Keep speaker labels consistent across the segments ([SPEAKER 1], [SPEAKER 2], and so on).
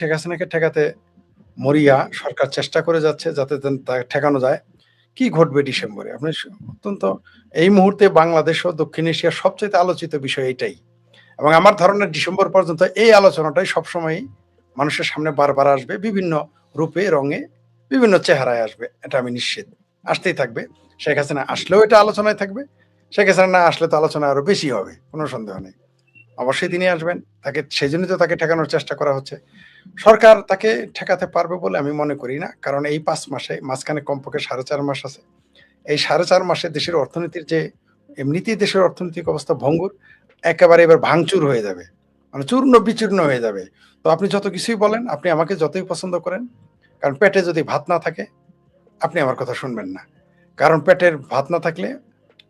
[SPEAKER 1] শেখ হাসিনাকে ঠেকাতে মরিয়া সরকার চেষ্টা করে যাচ্ছে যাতে তাকে ঠেকানো যায়। কি ঘটবে ডিসেম্বরে? আপনি অত্যন্ত এই মুহূর্তে বাংলাদেশ ও দক্ষিণ এশিয়ার সবচাইতে আলোচিত বিষয় এটাই। এবং আমার ধারণা ডিসেম্বর পর্যন্ত এই আলোচনাটাই সবসময়ই মানুষের সামনে বারবার আসবে। বিভিন্ন রূপে, রঙে, বিভিন্ন চেহারায় আসবে। এটা আমি নিশ্চিত। আসতেই থাকবে। শেখ হাসিনা আসলেও এটা আলোচনায় থাকবে। শেখ হাসিনা না আসলে তো আলোচনা আরো বেশি হবে। কোন সন্দেহ নেই। অবশ্যই তিনি আসবেন। সেজন্যই তো তাকে ঠেকানোর চেষ্টা করা হচ্ছে। সরকার তাকে ঠেকাতে পারবে বলে আমি মনে করি না। কারণ এই ৫ মাসে মাঝখানে কমপক্ষে ৪.৫ মাস আছে। এই ৪.৫ মাসে দেশের অর্থনীতির যে এমনিতেই দেশের অর্থনৈতিক অবস্থা ভঙ্গুর, একেবারে এবার ভাঙচুর হয়ে যাবে। মানে চূর্ণ-বিচূর্ণ হয়ে যাবে। তো আপনি যত কিছুই বলেন, আপনি আমাকে যতই পছন্দ করেন, কারণ পেটে যদি ভাত না থাকে, আপনি আমার কথা শুনবেন না। কারণ পেটের ভাত না থাকলে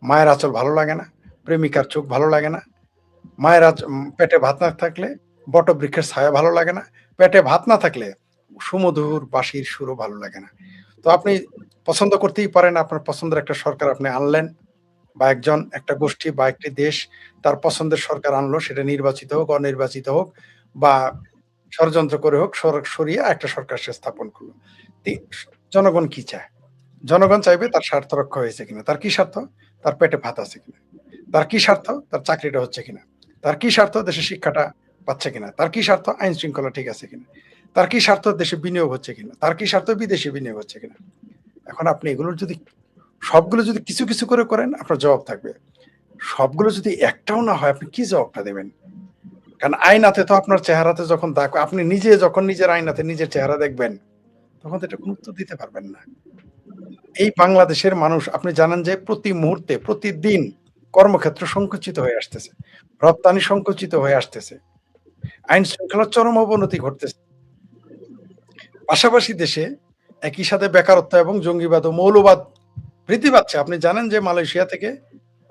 [SPEAKER 1] মায়ের আঁচল ভালো লাগে না, প্রেমিকার চোখ ভালো লাগে না। পেটে ভাত না থাকলে বটবৃক্ষের ছায়া ভালো লাগে না। পেটে ভাত না থাকলে সুমধুর বাঁশির সুরও ভালো লাগে না। তো আপনি পছন্দ করতেই পারেন আপনার পছন্দের একটা সরকার আপনি আনলেন বা একটা গোষ্ঠী বা একটি দেশ তার পছন্দের সরকার আনলো সেটা নির্বাচিত হোক, অনির্বাচিত হোক বা ষড়যন্ত্র করে হোক সরিয়ে একটা সরকার সে স্থাপন করলো। তি জনগণ কি চায়? জনগণ চাইবে তার স্বার্থ রক্ষা হয়েছে কিনা। তার কি স্বার্থ? তার পেটে ভাত আছে কিনা। তার কি স্বার্থ? তার চাকরিটা হচ্ছে কিনা। তার কি স্বার্থ? দেশের শিক্ষাটা পাচ্ছে কিনা। তার কি স্বার্থ? আইন শৃঙ্খলা ঠিক আছে কিনা। তার কি স্বার্থ? দেশে বিনিয়োগ হচ্ছে কিনা। তার কি স্বার্থ? বিদেশে বিনিয়োগ হচ্ছে কিনা। এখন আপনি এগুলোর যদি সবগুলো যদি কিছু, কিছু করে করেন আপনার জবাব থাকবে। সবগুলো যদি একটাও না হয় আপনি কি জবাবটা দেবেন? কারণ আয়নাতে তো আপনার চেহারাতে যখন আপনি নিজে যখন নিজের আয়নাতে নিজের চেহারা দেখবেন, তখন তো এটা কোনো উত্তর দিতে পারবেন না। এই বাংলাদেশের মানুষ আপনি জানেন যে প্রতি মুহূর্তে, প্রতিদিন কর্মক্ষেত্র সংকুচিত হয়ে আসতেছে। রপ্তানি সংকুচিত হয়ে আসতেছে। আইন শৃঙ্খলার চরম অবনতি ঘটতেছে। পাশাপাশি দেশে একই সাথে বেকারত্ব এবং জঙ্গিবাদ ও মৌলবাদ বৃদ্ধি পাচ্ছে। আপনি জানেন যে মালয়েশিয়া থেকে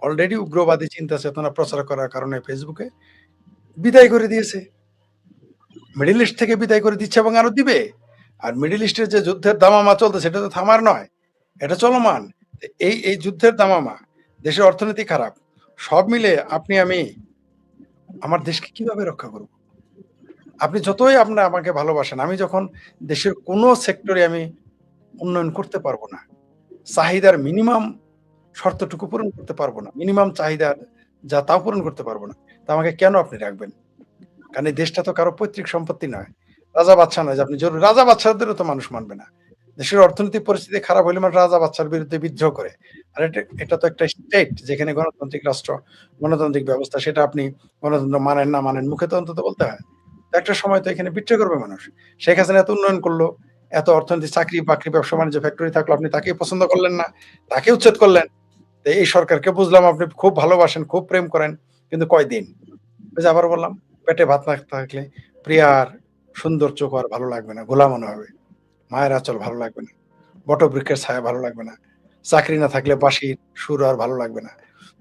[SPEAKER 1] অলরেডি উগ্রবাদী চিন্তা চেতনা প্রচার করার কারণে ফেসবুকে বিদায় করে দিয়েছে। মিডল ইস্ট থেকে বিদায় করে দিচ্ছে এবং আরো দিবে। আর মিডল ইস্টের যে যুদ্ধের দামামা চলতেছে সেটা তো থামার নয়। এটা চলমান। এই যুদ্ধের দামামা, দেশের অর্থনীতি খারাপ। সব মিলে আপনি আমি আমার দেশকে কিভাবে রক্ষা করব? আপনি যতই আমাকে ভালোবাসেন, আমি যখন দেশের কোন সেক্টরে আমি উন্নয়ন করতে পারব না। চাহিদার মিনিমাম শর্তটুকু পূরণ করতে পারব না। মিনিমাম চাহিদার যা তাও পূরণ করতে পারব না। তা আমাকে কেন আপনি রাখবেন? কারণ এই দেশটা তো কারো পৈতৃক সম্পত্তি নয়। রাজা বাদশাহ নয় যে আপনি রাজা বাদশাহদেরও তো মানুষ মানবে না। দেশের অর্থনৈতিক পরিস্থিতি খারাপ হইলে মানুষ রাজা বাদশার বিরুদ্ধে বিদ্রোহ করে। আর এটা তো একটা স্টেট যেখানে গণতান্ত্রিক রাষ্ট্র, গণতান্ত্রিক ব্যবস্থা সেটা আপনি গণতন্ত্র মানেন না মানেন মুখে তো অন্তত বলতে হয়। তো একটা সময় তো এখানে বিদ্রোহ করবে মানুষ। শেখ হাসিনা এত উন্নয়ন করলো, এত অর্থনীতি চাকরি-বাকরি, ব্যবসা-বাণিজ্য ফ্যাক্টরি থাকলো আপনি তাকেই পছন্দ করলেন না। তাকে উচ্ছেদ করলেন। তো এই সরকারকে বুঝলাম আপনি খুব ভালোবাসেন, খুব প্রেম করেন। কিন্তু কয়দিন? ওই যে আবার বললাম, পেটে ভাত না থাকলে প্রিয়ার সুন্দর চোখ আর ভালো লাগবে না, ঘোলা মনে হবে। মায়ের আঁচল ভালো লাগবে না। বটবৃক্ষের ছায়া ভালো লাগবে না। চাকরি না থাকলে বাঁশির সুর আর ভালো লাগবে না।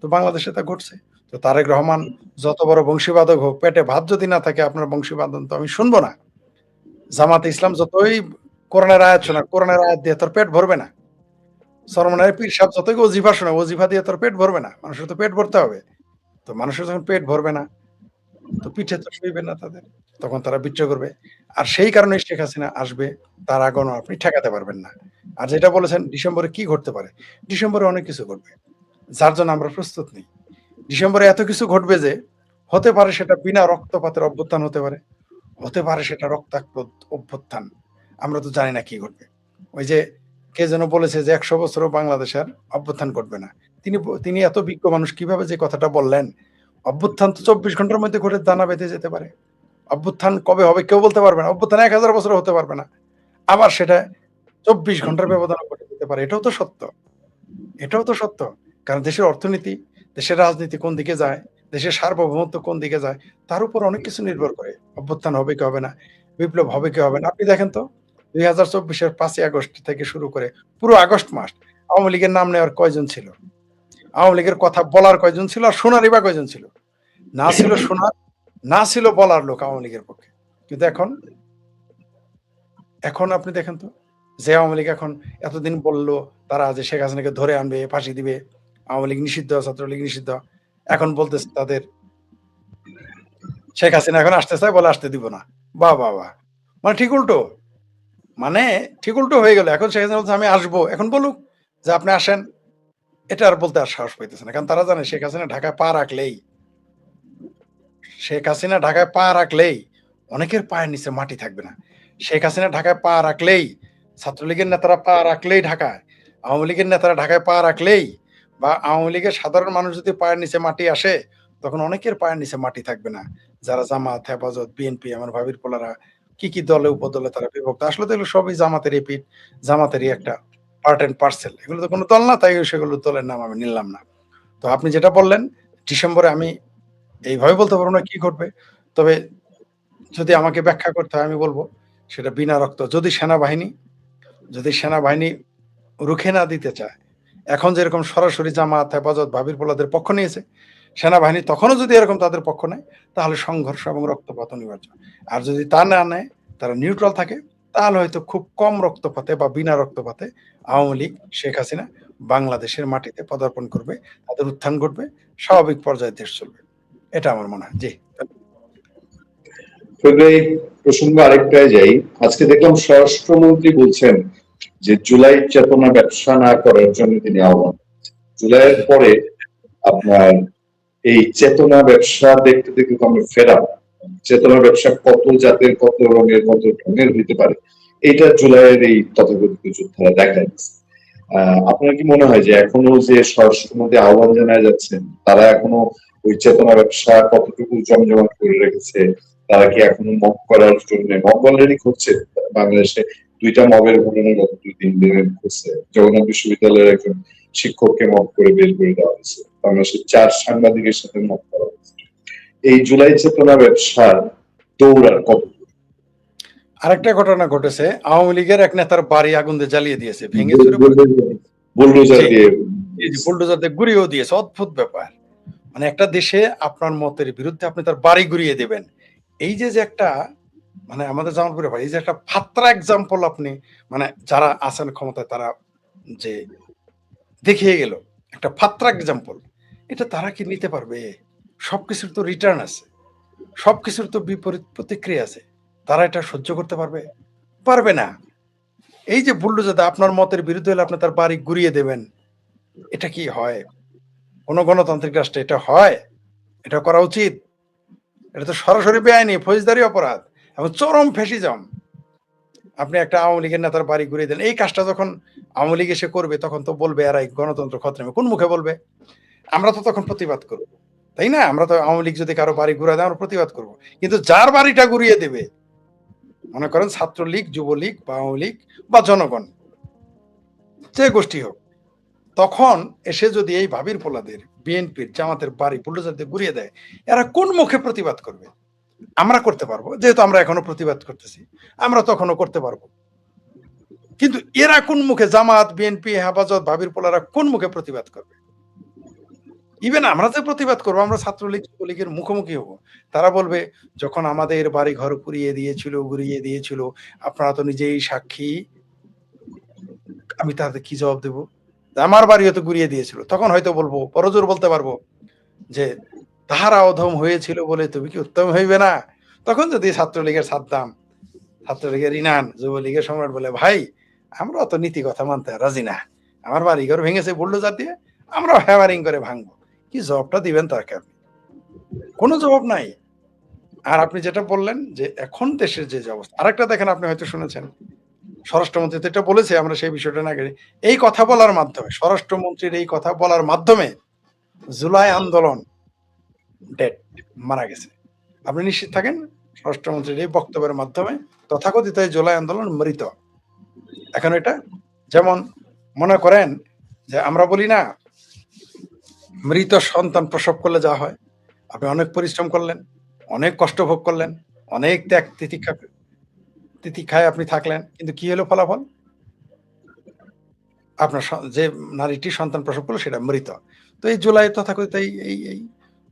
[SPEAKER 1] তো বাংলাদেশে তা ঘটছে। তো তারেক রহমান যত বড় বংশীবাদক হোক, পেটে ভাত যদি না থাকে আপনার বংশীবাদন তো আমি শুনবো না। জামাতে ইসলাম যতই কোরআনের আয়াত শোনাক, কোরআনের আয়াত দিয়ে তোর পেট ভরবে না। চরমনায়ের পীর সাহেব যতই ওজিফা শোনাক, ওজিফা দিয়ে তোর পেট ভরবে না। মানুষের তো পেট ভরতে হবে। তো মানুষের যখন পেট ভরবে না তো পিঠে তো সইবে না তাদের। তখন তারা বিদ্রোহ করবে। আর সেই কারণেই শেখ হাসিনা আসবে। তার আগমন আপনি ঠেকাতে পারবেন না। আর যেটা বলেছেন ডিসেম্বরে কি ঘটতে পারে? ডিসেম্বরে অনেক কিছু ঘটবে। যার জন্য আমরা প্রস্তুত নেই। ডিসেম্বরে এত কিছু ঘটবে যে হতে পারে সেটা বিনা রক্তপাতের অভ্যুত্থান হতে পারে। হতে পারে সেটা রক্তাক্ত অভ্যুত্থান। আমরা তো জানি না কি ঘটবে। ওই যে কে যেন বলেছে যে ১০০ বছরও বাংলাদেশে আর অভ্যুত্থান ঘটবে না। তিনি এত বিজ্ঞ মানুষ কিভাবে যে কথাটা বললেন? অভ্যুত্থান তো ২৪ ঘন্টার মধ্যে ঘটে দানা বেঁধে যেতে পারে। অভ্যুত্থান কবে হবে কেউ বলতে পারবে না। অভ্যুত্থান ১০০০ বছরও হতে পারবে না। আবার সেটা ২৪ ঘন্টার ব্যবধানে ঘটে যেতে পারে। এটাও তো সত্য। এটাও তো সত্য। কারণ দেশের অর্থনীতি, দেশের রাজনীতি কোন দিকে যায়, দেশের সার্বভৌমত্ব কোন দিকে যায়, তার উপর অনেক কিছু নির্ভর করে। অভ্যুত্থান হবে কি হবে না, বিপ্লব হবে কি হবে না। আপনি দেখেন তো ২০২৪ এর ৫ই আগস্ট থেকে শুরু করে পুরো আগস্ট মাস আওয়ামী লীগের নাম নেওয়ার কয়জন ছিল? আওয়ামী লীগের কথা বলার কয়জন ছিল? আর শোনারই বা কয়জন ছিল? না ছিল শোনার, না ছিল বলার লোক আওয়ামী লীগের পক্ষে। কিন্তু এখন আপনি দেখেন তো যে আওয়ামী লীগ এখন এতদিন বলল তারা যে শেখ হাসিনাকে ধরে আনবে, ফাঁসি দিবে, আওয়ামী লীগ নিষিদ্ধ, ছাত্রলীগ নিষিদ্ধ। এখন বলতেছে তাদের শেখ হাসিনা এখন আসতে চায় বলে আসতে দিব না। বাহ! বাহ! বাহ! মানে ঠিক উল্টো। মানে ঠিক উল্টো হয়ে গেল। এখন শেখ হাসিনা বলছে আমি আসবো। এখন বলুক যে আপনি আসেন। এটা আর বলতে আর সাহস পাইতেছে না। কারণ তারা জানে শেখ হাসিনা ঢাকায় পা রাখলেই শেখ হাসিনা ঢাকায় পা রাখলেই অনেকের পায়ের নিচে মাটি থাকবে না। শেখ হাসিনা ঢাকায় পা রাখলেই, ছাত্রলীগের নেতারা পা রাখলেই ঢাকায়, আওয়ামী লীগের নেতারা ঢাকায় পা রাখলেই বা আওয়ামী লীগের সাধারণ মানুষ যদি পায়ের নিচে মাটি আসে, তখন অনেকের পায়ের নিচে মাটি থাকবে না। যারা জামাত, হেফাজত, বিএনপি, আমার ভাবির পোলারা কি দলে উপদলে তারা বিভক্ত। আসলে তো এগুলো সবই জামাতের রিপিট, জামাতেরই একটা পার্ট অ্যান্ড পার্সেল। এগুলো তো কোনো দল না, তাই সেগুলো দলের নাম আমি নিলাম না। তো আপনি যেটা বললেন, ডিসেম্বরে আমি এইভাবে বলতে পারবো না কি ঘটবে। তবে যদি আমাকে ব্যাখ্যা করতে হয় আমি বলব সেটা বিনা রক্ত। যদি সেনাবাহিনী রুখে না দিতে চায়, এখন যেরকম সরাসরি জামাত, হেফাজত, ভাবির পোলাদের পক্ষ নিয়েছে, সেনাবাহিনী তখনও যদি এরকম তাদের পক্ষ নেয়, তাহলে সংঘর্ষ এবং রক্তপাত অনিবার্য। আর যদি তা না নেয়, তারা নিউট্রাল থাকে, তাহলে হয়তো খুব কম রক্তপাতে বা বিনা রক্তপাতে আওয়ামী লীগ, শেখ হাসিনা বাংলাদেশের মাটিতে পদার্পণ করবে, তাদের উত্থান ঘটবে, স্বাভাবিক পর্যায়ে দেশ চলবে। এটা আমার মনে হয়। জি।
[SPEAKER 2] তবে এই প্রসঙ্গ আরেকটায় যাই। আজকে দেখলাম স্বরাষ্ট্রমন্ত্রী বলছেন যে জুলাই চেতনা ব্যবসা না করার জন্য তিনি আহ্বান। জুলাইয়ের পরে আপনার এই চেতনা ব্যবসা দেখতে দেখতে তো আমরা ফেরা। চেতনা ব্যবসা কত জাতের, কত রঙের, কত ঢঙের হইতে পারে, এটা জুলাইয়ের এই তথাকথিত যোদ্ধারা দেখা যাচ্ছে। আপনার কি মনে হয় যে এখনো যে স্বরাষ্ট্রমন্ত্রী আহ্বান জানায় যাচ্ছেন, তারা এখনো ওই চেতনা ব্যবসা কতটুকু জমজমাট করে রেখেছে? তারা কি এখনো মব করার জন্য, মব অলরেডি করছে বাংলাদেশে, 2টা মবের ঘটনা গত 2-3 দিনের ঘটছে। জগন্নাথ বিশ্ববিদ্যালয়ের একজন শিক্ষককে মব করে বের করে দেওয়া হয়েছে, বাংলাদেশের 4 সাংবাদিকের সাথে মব করা হয়েছে। এই জুলাই চেতনা ব্যবসার দৌড় আর কত?
[SPEAKER 1] আরেকটা ঘটনা ঘটেছে, আওয়ামী লীগের এক নেতার বাড়ি আগুন দিয়ে জ্বালিয়ে দিয়েছে, ভেঙে চুরে
[SPEAKER 2] বুলডোজার দিয়ে
[SPEAKER 1] বুলডোজার দিয়ে গুড়িয়েও দিয়েছে। অদ্ভুত ব্যাপার। মানে একটা দেশে আপনার মতের বিরুদ্ধে আপনি তার বাড়ি গুড়িয়ে দেবেন, এই যে যে একটা মানে আমাদের জামালপুরে ভাই, এই যে একটা ফাত্রা এক্সাম্পল আপনি মানে যারা আছেন ক্ষমতায় তারা যে দেখিয়ে গেল, একটা ফাত্রা এক্সাম্পল, এটা তারা কি নিতে পারবে? সবকিছুর তো রিটার্ন আছে, সবকিছুর তো বিপরীত প্রতিক্রিয়া আছে। তারা এটা সহ্য করতে পারবে? পারবে না। এই যে বুলডোজার আপনার মতের বিরুদ্ধে হলে আপনি তার বাড়ি গুড়িয়ে দেবেন, এটা কি হয়? কোন গণতান্ত্রিক রাষ্ট্রে এটা হয়? এটা করা উচিত? এটা তো সরাসরি বেআইনি ফৌজদারি অপরাধ এবং চরম ফ্যাসিজম। আপনি একটা আওয়ামী লীগের নেতার বাড়ি ঘুরিয়ে দেন, এই কাজটা যখন আওয়ামী লীগ এসে করবে তখন তো বলবে এরাই গণতন্ত্র খতরামে। কোন মুখে বলবে? আমরা তো তখন প্রতিবাদ করব, তাই না? আমরা তো আওয়ামী লীগ যদি কারো বাড়ি ঘুরে দেয় আমরা প্রতিবাদ করব। কিন্তু যার বাড়িটা ঘুরিয়ে দেবে, মনে করেন ছাত্রলীগ, যুবলীগ বা আওয়ামী লীগ বা জনগণ, যে গোষ্ঠী হোক, তখন এসে যদি এই ভাবির পোলাদের, বিএনপির, জামাতের বাড়ি বুলডোজার দিয়ে ঘুরিয়ে দেয়, এরা কোন মুখে প্রতিবাদ করবে? আমরা করতে পারবো, যেহেতু আমরা এখনো প্রতিবাদ করতেছি, আমরা তখনও করতে পারবো। কিন্তু এরা কোন মুখে, জামাত, বিএনপি, হেফাজত, ভাবির পোলারা কোন মুখে প্রতিবাদ করবে? ইভেন আমরা যে প্রতিবাদ করবো, আমরা ছাত্রলীগ, যুবলীগের মুখোমুখি হবো, তারা বলবে যখন আমাদের বাড়ি ঘর পুড়িয়ে দিয়েছিল, ঘুরিয়ে দিয়েছিল, আপনারা তো নিজেই সাক্ষী, আমি তাদের কি জবাব দেবো? আমার বাড়িও তো ঘুরিয়ে দিয়েছিল। তখন হয়তো বলবো, পরজোর বলতে পারবো যে তাহারা অধম হয়েছিল বলে তুমি কি উত্তম হইবে না? তখন যদি ছাত্রলীগের সাদ্দাম, ছাত্রলীগের ইনান, যুবলীগের সম্রাট বলে ভাই আমরা অত নীতি কথা মানতে রাজি না, আমার বাড়িঘর ভেঙেছে বুলডোজার দিয়ে, আমরা হ্যামারিং করে ভাঙবো, কি জবাবটা দিবেন তাকে আপনি? কোনো জবাব নাই। আর আপনি যেটা বললেন যে এখন দেশের যে অবস্থা, আরেকটা দেখেন, আপনি হয়তো শুনেছেন স্বরাষ্ট্রমন্ত্রী তো এটা বলেছে, আমরা সেই বিষয়টা না গেলে, এই কথা বলার মাধ্যমে, স্বরাষ্ট্রমন্ত্রীর এই কথা বলার মাধ্যমে জুলাই আন্দোলন ডেড, মারা গেছে। আপনি নিশ্চিত থাকেন স্বরাষ্ট্রমন্ত্রীর এই বক্তব্যের মাধ্যমে তথাকথিত এই জুলাই আন্দোলন মৃত। এখন এটা যেমন মনে করেন যে আমরা বলি না মৃত সন্তান প্রসব করলে যা হয়, আপনি অনেক পরিশ্রম করলেন, অনেক কষ্ট ভোগ করলেন, অনেক ত্যাগ তিতিক্ষায় আপনি থাকলেন, কিন্তু কি হলো ফলাফল? আপনার যে নারীটি সন্তান প্রসব করলো সেটা মৃত। তো এই জুলাই তথাকথিত এই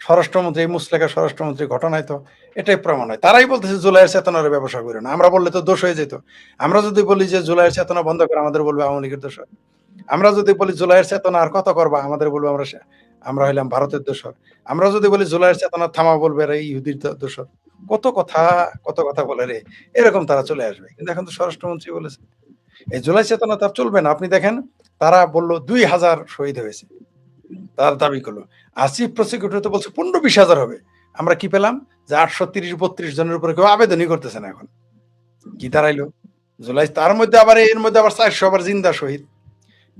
[SPEAKER 1] স্বরাষ্ট্রমন্ত্রী, এই মুসলেখা স্বরাষ্ট্রমন্ত্রীর ঘটনায় তো এটাই প্রমাণ হয়। তারাই বলতেছে জুলাইয়ের চেতনার ব্যবসা করে না। আমরা বললে তো দোষ হয়ে যেত। আমরা যদি বলি যে জুলাইয়ের চেতনা বন্ধ করে, আমাদের বলবে আওয়ামী লীগের দোষর। আমরা যদি বলি জুলাইয়ের চেতনা আর কত করবা, আমাদের বলবে আমরা হইলাম ভারতের দোষর। আমরা যদি বলি জুলাইয়ের চেতনা থামা, বলবে এরা ইহুদির দোষর। কত কথা বলে রে, এরকম তারা চলে আসবে। কিন্তু এখন তো স্বরাষ্ট্রমন্ত্রী বলেছে এই জুলাই চেতনা তার চলবে না। আপনি দেখেন তারা বলল ২,০০০ শহীদ হয়েছে, তার দাবি করলো। আর চিফ প্রসিকিউটর তো বলছে ১৫-২০,০০০ হবে। আমরা কি পেলাম যে ৮৩০-৩২ জনের উপরে কেউ আবেদনই করতেছে না এখন। কি দাঁড়াইলো? জুলাই তার মধ্যে আবার এর মধ্যে আবার ৪০০ আবার জিন্দা শহীদ।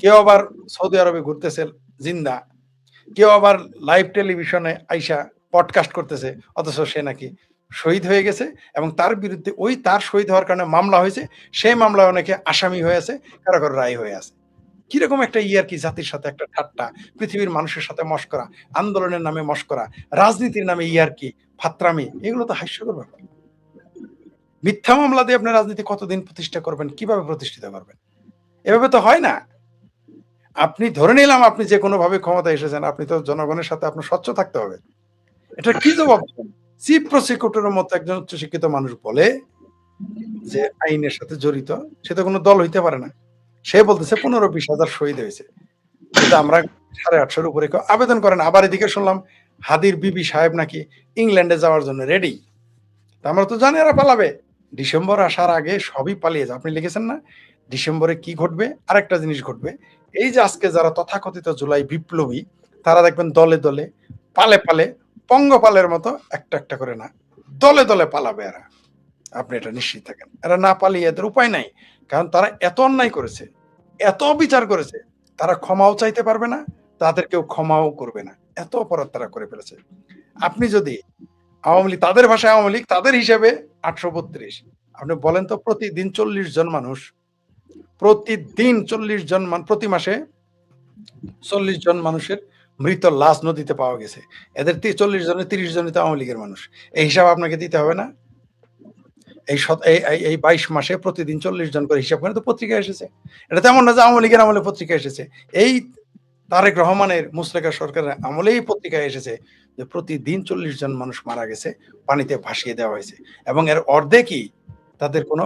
[SPEAKER 1] কেউ আবার সৌদি আরবে ঘুরতেছে জিন্দা, কেউ আবার লাইভ টেলিভিশনে আইসা পডকাস্ট করতেছে, অথচ সে নাকি শহীদ হয়ে গেছে এবং তার বিরুদ্ধে ওই তার শহীদ হওয়ার কারণে মামলা হয়েছে, সেই মামলায় অনেকে আসামি হয়ে আছে, কারো কারো রায় হয়ে আছে। কিরকম একটা ইয়ার্কি, জাতির সাথে একটা ঠাট্টা, পৃথিবীর মানুষের সাথে মশকরা, আন্দোলনের নামে মশকরা, রাজনীতির নামে ইয়ার্কি, ফাত্রামি, এগুলো তো হাস্যকর ব্যাপার। মিথ্যা মামলা দিয়ে আপনি রাজনীতি কতদিন প্রতিষ্ঠা করবেন, কিভাবে প্রতিষ্ঠিত করবেন? এভাবে তো হয় না। আপনি ধরে নিলাম আপনি যে কোনো ভাবে ক্ষমতায় এসেছেন, আপনি তো জনগণের সাথে আপনার স্বচ্ছ থাকতে হবে। এটা কি জবাব দেবেন? চিফ প্রসিকিউটরের মতো একজন উচ্চশিক্ষিত মানুষ বলে যে আইনের সাথে জড়িত, সে তো কোনো দল হইতে পারে না। সে বলতেছে ১৫-২০,০০০ শহীদ হয়েছে। কিন্তু আমরা ৮৫০ উপরে কেউ আবেদন করেন। আবার এদিকে শুনলাম হাদির বিবি সাহেব নাকি ইংল্যান্ডে যাওয়ার জন্য রেডি। তা আমরা তো জানি এরা পালাবে। ডিসেম্বর আসার আগে সবই পালিয়ে যায়। আপনি লিখেছেন না? ডিসেম্বরে কি ঘটবে? আরেকটা জিনিস ঘটবে। এই যে আজকে যারা তথাকথিত জুলাই বিপ্লবী, তারা দেখবেন দলে, দলে, পালে, পালে, পঙ্গপালের মতো একটা করে না, দলে, দলে পালাবে এরা। আপনি এটা নিশ্চিত থাকেন। এরা না পালিয়ে এদের উপায় নাই। কারণ তারা এত অন্যায় করেছে, এত অবিচার করেছে, তারা ক্ষমাও চাইতে পারবে না, তাদের কেউ ক্ষমাও করবে না। এত অপরাধ তারা করে ফেলেছে। আপনি যদি আওয়ামী লীগ, তাদের ভাষায় আওয়ামী লীগ, তাদের হিসেবে ৮৩২। আপনি বলেন তো প্রতিদিন ৪০ জন মানুষ, প্রতিদিন ৪০ জন প্রতি মাসে ৪০ জন মানুষের মৃত লাশ নদীতে পাওয়া গেছে। এদের ৪০ জনের ৩০ জনই তো আওয়ামী লীগের মানুষ। এই হিসাব আপনাকে দিতে হবে না? এই ২২ মাসে প্রতিদিন ৪০ জন করে হিসাব করে তো পত্রিকায় এসেছে। এটা তো এমন না যে আওয়ামী লীগের আমলে পত্রিকায় এসেছে। এই তারেক রহমানের মুশতাকা সরকারের আমলেই পত্রিকায় এসেছে যে প্রতিদিন ৪০ জন মানুষ মারা গেছে, পানিতে ভাসিয়ে দেওয়া হয়েছে এবং এর অর্ধেকই তাদের কোনো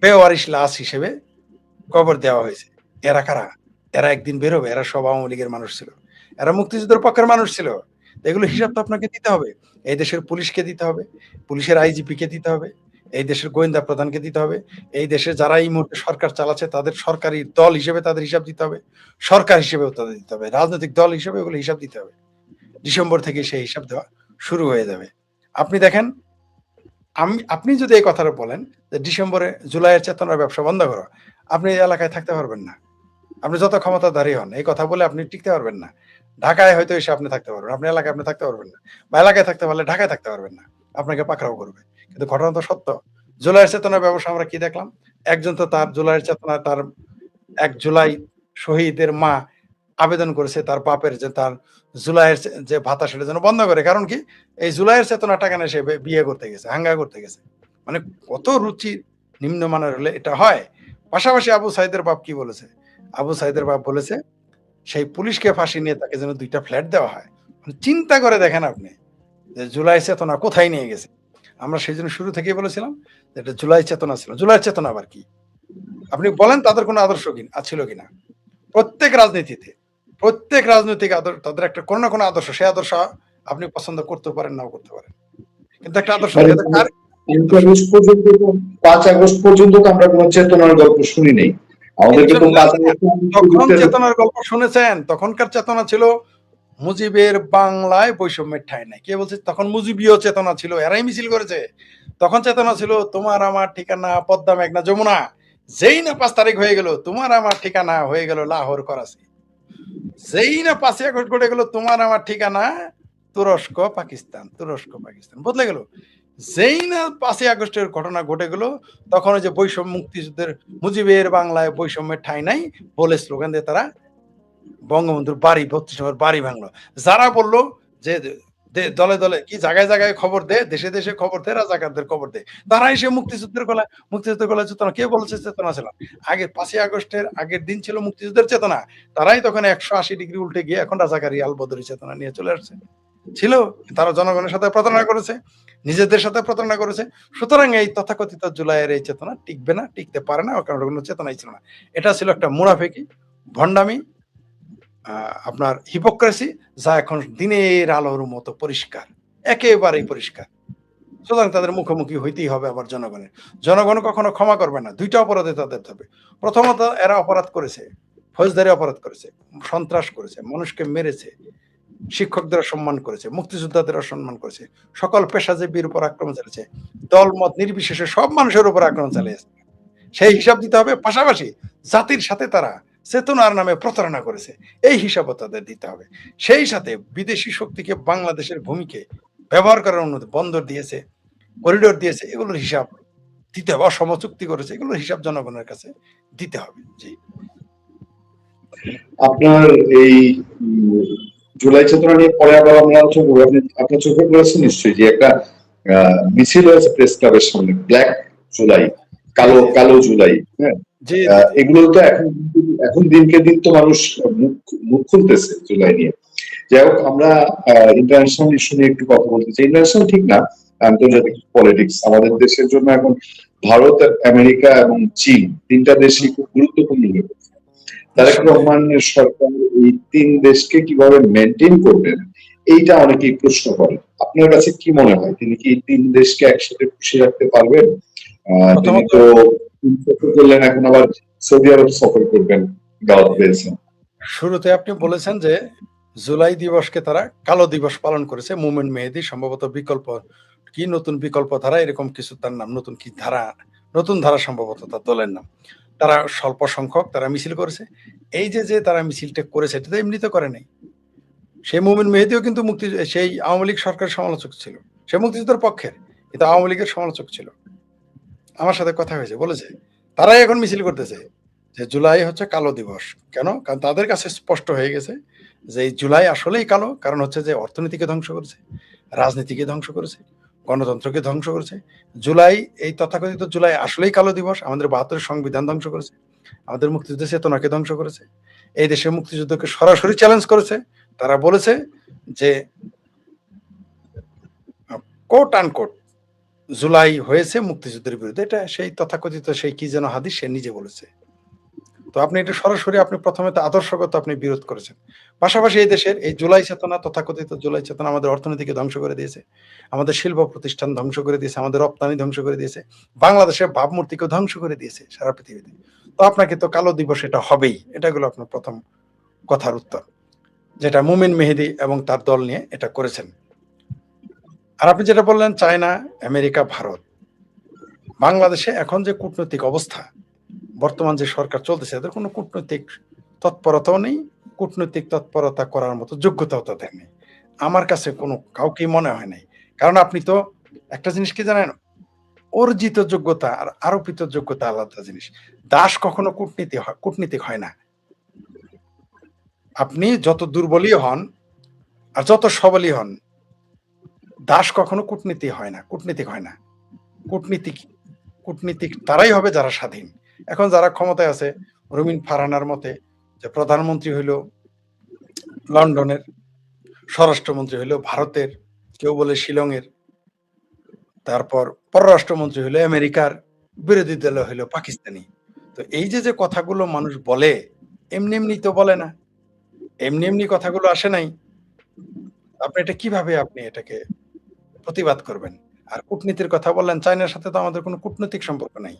[SPEAKER 1] বেওয়ারিশ লাশ হিসেবে কবর দেওয়া হয়েছে। এরা কারা? এরা একদিন বেরোবে। এরা সব আওয়ামী লীগের মানুষ ছিল। এরা মুক্তিযুদ্ধের পক্ষের মানুষ ছিল। এগুলো হিসাব তো আপনাকে দিতে হবে। এই দেশের পুলিশকে দিতে হবে, পুলিশের আইজিপি কে দিতে হবে, এই দেশের গোয়েন্দা প্রধানকে দিতে হবে, এই দেশে যারা এই মুহূর্তে সরকার চালাচ্ছে তাদের সরকারি দল হিসেবে তাদের হিসাব দিতে হবে, সরকার হিসেবেও তাদের দিতে হবে, রাজনৈতিক দল হিসেবে এগুলো হিসাব দিতে হবে। ডিসেম্বর থেকে সেই হিসাব দেওয়া শুরু হয়ে যাবে। আপনি দেখেন, আপনি যদি এই কথাটা বলেন যে ডিসেম্বরে জুলাইয়ের চেতনার ব্যবসা বন্ধ করো, আপনি এই এলাকায় থাকতে পারবেন না। আপনি যত ক্ষমতাধারী হন, এই কথা বলে আপনি টিকতে পারবেন না। ঢাকায় হয়তো এসে আপনি থাকতে পারবেন। আপনার এলাকায় আপনি থাকতে পারবেন না। বা এলাকায় থাকতে পারলে ঢাকায় থাকতে পারবেন না। আপনাকে পাকড়াও করবে। কিন্তু ঘটনা তো সত্য। জুলাইয়ের চেতনার ব্যবসা আমরা কি দেখলাম? একজন তো তার জুলাইয়ের চেতনা, তার ১ জুলাই শহীদের মা আবেদন করেছে তার বাপের যে তার জুলাইয়ের যে ভাতা সেটা যেন বন্ধ করে। কারণ কি? এই জুলাইয়ের চেতনা টাকা নিয়ে সে বিয়ে করতে গেছে, হাঙ্গা করতে গেছে। মানে কত রুচি নিম্নমানের হলে এটা হয়? পাশাপাশি আবু সাইদের বাপ কি বলেছে? আবু সাইদের বাপ বলেছে, সেই পুলিশকে ফাঁসি নিয়ে তাকে যেন ২ টা ফ্ল্যাট দেওয়া হয়। মানে চিন্তা করে দেখেন আপনি যে জুলাই চেতনা কোথায় নিয়ে গেছে। আমরা সেজন্য শুরু থেকেই বলেছিলাম যে এটা জুলাই চেতনা ছিল। জুলাইয়ের চেতনা আবার কি? আপনি বলেন তাদের কোনো আদর্শ ছিল কিনা? প্রত্যেক রাজনীতিতে, প্রত্যেক রাজনৈতিক তাদের একটা কোনো না কোনো আদর্শ, সেই আদর্শ আপনি পছন্দ করতেও পারেন, নাও করতে পারেন। কিন্তু একটা আদর্শ
[SPEAKER 2] মানে
[SPEAKER 1] থাকে, কার
[SPEAKER 2] ৫ আগস্ট পর্যন্ত ৫ আগস্ট পর্যন্ত তো আমরা কোনো চেতনার গল্প শুনি নাই। আমাদেরকে তো ৫ আগস্ট
[SPEAKER 1] তখন চেতনার গল্প শুনেছেন? তখনকার চেতনা ছিল মুজিবের বাংলায় বৈষম্যের ঠাঁই নাই। কে বলছে তখন মুজিবীয় চেতনা ছিল, এরাই মিছিল করেছে। তখন চেতনা ছিল তোমার আমার ঠিকানা পদ্মা মেঘনা যমুনা। যেই না ৫ তারিখ হয়ে গেল তোমার আমার ঠিকানা হয়ে গেল লাহোর করাচি। যেই না ৫ই আগস্ট ঘটে গেল তোমার আমার ঠিকানা তুরস্ক পাকিস্তান, তুরস্ক পাকিস্তান বদলে গেল। যেই না ৫ই আগস্টের ঘটনা ঘটে গেল তখন ওই যে বৈষম্য মুক্তিযুদ্ধের মুজিবের বাংলায় বৈষম্যের ঠাঁই নাই বলে স্লোগান দিয়ে তারা বঙ্গবন্ধুর বাড়ি ৩২ নম্বর বাড়ি ভাঙলো। যারা বলল যে দলে, দলে কি জায়গায়, জায়গায় খবর দে, দেশে, দেশে খবর দে, রাজাকারদের খবর দে। তারা এসে মুক্তিযুদ্ধের গলায় চেতনা। কে বলেছে চেতনা ছিল? আগে ৫ই আগস্টের আগের দিন ছিল মুক্তিযুদ্ধের চেতনা। তারাই তখন ১৮০ ডিগ্রি উল্টে গিয়ে এখন রাজাকারী আলবদরি চেতনা নিয়ে চলে আসছে। ছিল। তারা জনগণের সাথে প্রতারণা করেছে, নিজেদের সাথে প্রতারণা করেছে। সুতরাং এই তথাকথিত জুলাইয়ের এই চেতনা টিকবে না, টিকতে পারে না, কারণ কোনো চেতনাই ছিল না। এটা ছিল একটা মুনাফিকি, ভন্ডামি, আপনার হিপোক্রেসি, যা এখন দিনের আলোর মতো পরিষ্কার, একেবারেই পরিষ্কার। সুতরাং তাদের মুখোমুখি হইতেই হবে আবার জনগণের। জনগণ কখনো ক্ষমা করবে না। ২ টা অপরাধে তাদের ধরবে। প্রথমত এরা অপরাধ করেছে, ফৌজদারি অপরাধ করেছে, সন্ত্রাস করেছে, মানুষকে মেরেছে, শিক্ষকদের অসম্মান করেছে, মুক্তিযোদ্ধাদের অসম্মান করেছে, সকল পেশাজীবীর উপর আক্রমণ চালিয়েছে, দল মত নির্বিশেষে সব মানুষের উপর আক্রমণ চালিয়েছে। সেই হিসাব দিতে হবে। পাশাপাশি জাতির সাথে তারা চেতনার নামে প্রতারণা করেছে। এই হিসাবও তাদের দিতে হবে। সেই সাথে বিদেশি শক্তিকে বাংলাদেশের ভূমিকে ব্যবহার করার অনুমতি, বন্দর দিয়েছে, করিডোর দিয়েছে, এগুলোর হিসাব দিতে হবে। অসম চুক্তি করেছে, এগুলোর হিসাব জনগণের কাছে দিতে হবে। জি।
[SPEAKER 2] আপনার এই জুলাই চেতনা নিয়ে পরে আবার আমরা আলোচনা করবো। আপনার চোখে পড়েছে নিশ্চয়ই যে একটা মিছিল হয়েছে প্রেস ক্লাবের সামনে, ব্ল্যাক জুলাই,
[SPEAKER 1] জি,
[SPEAKER 2] কালো
[SPEAKER 1] জি,
[SPEAKER 2] কালো জুলাই। হ্যাঁ,
[SPEAKER 1] জি, জি, জি।
[SPEAKER 2] এগুলো তো এখন দিনকে দিন তো মানুষ মুখ মুখ খুলতেছে জুলাই নিয়ে। যাই হোক, আমরা ইন্টারন্যাশনাল ইস্যু নিয়ে একটু কথা বলতে চাই। ইন্টারন্যাশনাল ঠিক না, আন্তর্জাতিক পলিটিক্স আমাদের দেশের জন্য এখন ভারত, আমেরিকা এবং চীন তিনটা দেশই খুব গুরুত্বপূর্ণ হয়ে পড়ছে। তারেক
[SPEAKER 1] নিঃসন্দেহে।
[SPEAKER 2] রহমানের সরকার এই তিন দেশকে কিভাবে মেনটেন করবেন, এইটা অনেকেই প্রশ্ন করে। আপনার কাছে কি মনে হয়, তিনি কি এই তিন দেশকে একসাথে খুশি রাখতে পারবেন? তিনি
[SPEAKER 1] প্রথমত
[SPEAKER 2] তো সফর করলেন, এখন আবার সৌদি আরব সফর করবেন, দাওয়াত পেয়েছেন।
[SPEAKER 1] শুরুতে আপনি বলেছেন যে জুলাই দিবসকে তারা কালো দিবস পালন করেছে। মুভমেন্ট মেহেদী সম্ভবত বিকল্প কি নতুন বিকল্প ধারা এরকম কিছু তার নাম, নতুন কি ধারা, নতুন ধারা সম্ভবত তার দলের নাম। তারা স্বল্প সংখ্যক তারা মিছিল করেছে। এই যে তারা মিছিলটা করেছে এটা তো এমনিতে করে নাই। সেই মুভমেন্ট মেহেদীও কিন্তু সেই আওয়ামী লীগ সরকারের সমালোচক ছিল। সে মুক্তিযুদ্ধের পক্ষের, কিন্তু আওয়ামী লীগের সমালোচক ছিল। আমার সাথে কথা হয়েছে, বলেছে তারাই এখন মিছিল করতেছে যে জুলাই হচ্ছে কালো দিবস। কেন? কারণ তাদের কাছে স্পষ্ট হয়ে গেছে যে এই জুলাই আসলেই কালো। কারণ হচ্ছে যে অর্থনীতিকে ধ্বংস করেছে, রাজনীতিকে ধ্বংস করেছে, গণতন্ত্রকে ধ্বংস করেছে। জুলাই, এই তথাকথিত জুলাই আসলেই কালো দিবস। আমাদের ৭২ সংবিধান ধ্বংস করেছে, আমাদের মুক্তিযুদ্ধের চেতনাকে ধ্বংস করেছে, এই দেশের মুক্তিযুদ্ধকে সরাসরি চ্যালেঞ্জ করেছে। তারা বলেছে যে কোট আনকোট জুলাই হয়েছে মুক্তিযুদ্ধের বিরুদ্ধে। এটা সেই তথাকথিত সেই কি যেন হাদিস, সে নিজে বলেছে। তো আপনি এটা সরাসরি আপনি প্রথমে তো আদর্শগত আপনি বিরোধ করেছেন। পাশাপাশি এই দেশের এই জুলাই চেতনা, তথাকথিত জুলাই চেতনা আমাদের অর্থনীতিকে ধ্বংস করে দিয়েছে, আমাদের শিল্প প্রতিষ্ঠান ধ্বংস করে দিয়েছে, আমাদের রপ্তানি ধ্বংস করে দিয়েছে, বাংলাদেশের ভাবমূর্তিকে ধ্বংস করে দিয়েছে সারা পৃথিবীতে। তো আপনাকে তো কালো দিবস এটা হবেই। এটা হলো আপনার প্রথম কথার উত্তর, যেটা মুমিন মেহেদী এবং তার দল নিয়ে এটা করেছেন। আর আপনি যেটা বললেন চায়না, আমেরিকা, ভারত, বাংলাদেশে এখন যে কূটনৈতিক অবস্থা, বর্তমান যে সরকার চলতেছে, এদের কোনো কূটনৈতিক তৎপরতাও নেই, কূটনৈতিক তৎপরতা করার মতো যোগ্যতাও তাদের নেই। আমার কাছে কোনো কাউকেই মনে হয় নাই। কারণ আপনি তো একটা জিনিস কি জানেন? অর্জিত যোগ্যতা আর আরোপিত যোগ্যতা আলাদা জিনিস। দাস কখনো কূটনীতিক হয় না। আপনি যত দুর্বলই হন আর যত সবলই হন, দাস কখনো কূটনীতিক হয় না। কূটনীতিক কূটনীতিক তারাই হবে যারা স্বাধীন। এখন যারা ক্ষমতায় আছে, রুমিন ফারহানার মতে যে প্রধানমন্ত্রী হইল লন্ডনের, স্বরাষ্ট্রমন্ত্রী হইল ভারতের, কেউ বলে শিলংয়ের, তারপর পররাষ্ট্রমন্ত্রী হইল আমেরিকার, বিরোধী দল হইল পাকিস্তানি। তো এই যে কথাগুলো মানুষ বলে, এমনি তো বলে না, এমনি কথাগুলো আসে নাই। আপনি এটা কিভাবে আপনি এটাকে প্রতিবাদ করবেন? আর কূটনীতির কথা বললেন, চায়নার সাথে তো আমাদের কোনো কূটনৈতিক সম্পর্ক নাই।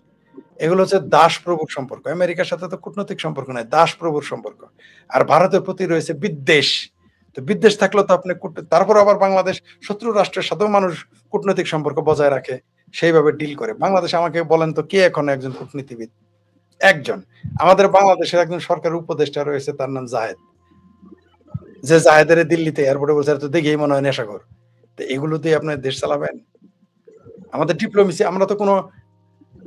[SPEAKER 1] এগুলো হচ্ছে দাসপ্রভুর সম্পর্ক। আমেরিকার সাথে তো কূটনৈতিক সম্পর্ক নাই, দাসপ্রভুর সম্পর্ক। আর ভারতের প্রতি রয়েছে বিদ্বেষ। তো বিদ্বেষ থাকলেও তো আপনি তারপর আবার বাংলাদেশ শত্রু রাষ্ট্রের সাথেও মানুষ কূটনৈতিক সম্পর্ক বজায় রাখে, সেইভাবে ডিল করে। বাংলাদেশে আমাকে বলেন তো কে এখন একজন কূটনীতিবিদ? একজন। আমাদের বাংলাদেশের একজন সরকারের উপদেষ্টা রয়েছে, তার নাম জাহেদ। যে জাহেদের দিল্লিতে এয়ারপোর্টে বলছে তো দেখেই মনে হয় নেশাখোর। তো এগুলো দিয়ে আপনার দেশ চালাবেন? আমাদের ডিপ্লোমেসি, আমরা তো কোনো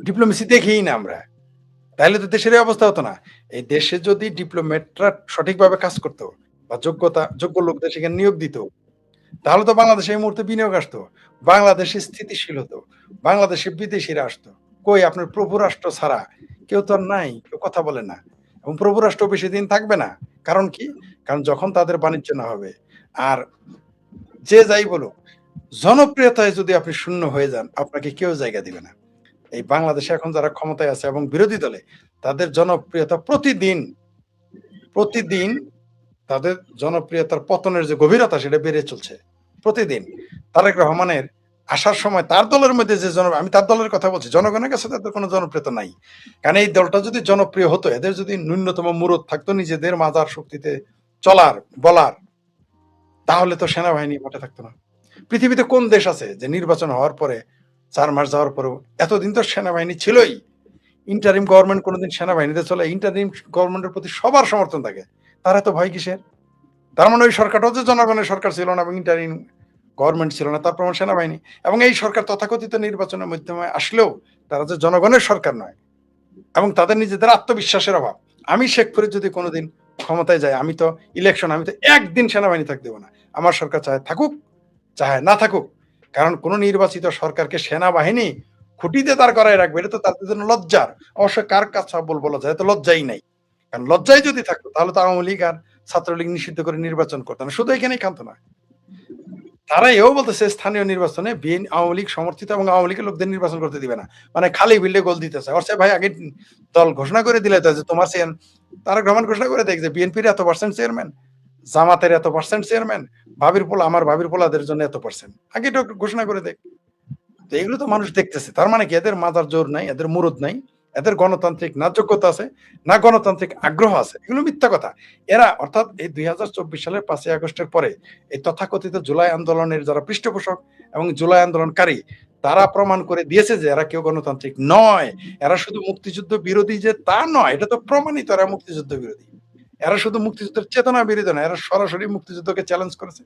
[SPEAKER 1] ডিপ্লোমেসি দেখিই না আমরা। তাহলে তো দেশের এই অবস্থা হতো না। এই দেশে যদি ডিপ্লোমেটরা সঠিকভাবে কাজ করতো বা যোগ্য লোকদের সেখানে নিয়োগ দিত, তাহলে তো বাংলাদেশে এই মুহূর্তে বিনিয়োগ আসতো। বাংলাদেশে স্থিতিশীল হতো। বাংলাদেশে বিদেশিরা আসতো। কই আপনার প্রভু রাষ্ট্র ছাড়া কেউ তো আর নাই। কেউ কথা বলে না। এবং প্রভু রাষ্ট্র বেশিদিন থাকবে না। কারণ কি? কারণ যখন তাদের বাণিজ্য না হবে, আর যে যাই বলুক, জনপ্রিয়তায় যদি আপনি শূন্য হয়ে যান, আপনাকে কেউ জায়গা দিবে না। এই বাংলাদেশে এখন যারা ক্ষমতায় আছে এবং বিরোধী দলে, তাদের জনপ্রিয়তা প্রতিদিন তাদের জনপ্রিয়তার পতনের যে গভীরতা সেটা বেড়ে চলছে। প্রতিদিন। তারেক রহমানের আসার সময় তার দলের মধ্যে যে আমি তার দলের কথা বলছি, জনগণের কাছে তাদের কোনো জনপ্রিয়তা নাই। কারণ এই দলটা যদি জনপ্রিয় হতো, এদের যদি ন্যূনতম মুরত থাকতো নিজেদের মাজার শক্তিতে চলার, বলার, তাহলে তো সেনাবাহিনী মাঠে থাকতো না। পৃথিবীতে কোন দেশ আছে যে নির্বাচন হওয়ার পরে ৪ মাস যাওয়ার পরেও, এতদিন তো সেনাবাহিনী ছিলই। ইন্টারিম গভর্নমেন্ট কোনোদিন সেনাবাহিনীতে চলে? ইন্টারিম গভর্নমেন্টের প্রতি সবার সমর্থন থাকে। তার এত ভয় কিসের? তার মানে ওই সরকারটাও যে জনগণের সরকার ছিল না এবং ইন্টারিম গভর্নমেন্ট ছিল না, তার প্রমাণ সেনাবাহিনী। এবং এই সরকার তথাকথিত নির্বাচনের মাধ্যমে আসলেও তারা যে জনগণের সরকার নয়, এবং তাদের নিজেদের আত্মবিশ্বাসের অভাব। আমি শেখ ফরিদ যদি কোনোদিন ক্ষমতায় যাই, আমি তো আমি তো একদিন সেনাবাহিনী থাকতে দেবো না। আমার সরকার চাহে থাকুক, চাহে না থাকুক। কারণ কোন নির্বাচিত সরকারকে সেনাবাহিনী খুঁটিতে দাঁড় করায় রাখবে, এটা তো তাদের জন্য লজ্জার। অবশ্য কার কথা বলা যায়, তো লজ্জাই নাই। কারণ লজ্জাই যদি থাকতো তাহলে তো আওয়ামী লীগ আর ছাত্রলীগ নিষিদ্ধ করে নির্বাচন করতো না, শুধু এখানেই কান্ত না। তারা এও বলতেছে স্থানীয় নির্বাচনে আওয়ামী লীগ সমর্থিত এবং আওয়ামী লীগের লোকদের নির্বাচন করতে দিবে না। মানে খালি বিল্ডে গোল দিতেছে। অর্থে ভাই আগে দল ঘোষণা করে দিলে তো যে তোমার তারা রহমান ঘোষণা করে দেখ যে বিএনপির এত পার্সেন্ট চেয়ারম্যান, জামাতের এত পার্সেন্ট চেয়ারম্যান, আমার ভাবির পোলাদের জন্য এত পার্সেন্ট, আগে এটা ঘোষণা করে দেখ। তো এগুলো তো মানুষ দেখতেছে। তার মানে কি এদের মাথার জোর নাই, এদের মুরুদ নাই, এদের গণতান্ত্রিক না যোগ্যতা আছে, না গণতান্ত্রিক আগ্রহ আছে। এগুলো মিথ্যা কথা। এরা অর্থাৎ এই ২০২৪ সালের ৫ই আগস্টের পরে এই তথাকথিত জুলাই আন্দোলনের যারা পৃষ্ঠপোষক এবং জুলাই আন্দোলনকারী, তারা প্রমাণ করে দিয়েছে যে এরা কেউ গণতান্ত্রিক নয়। এরা শুধু মুক্তিযুদ্ধ বিরোধী যে তা নয়, এটা তো প্রমাণিত এরা মুক্তিযুদ্ধ বিরোধী। এরা শুধু মুক্তিযুদ্ধের চেতনা বিরোধী না, এরা সরাসরি মুক্তিযুদ্ধকে চ্যালেঞ্জ করেছে।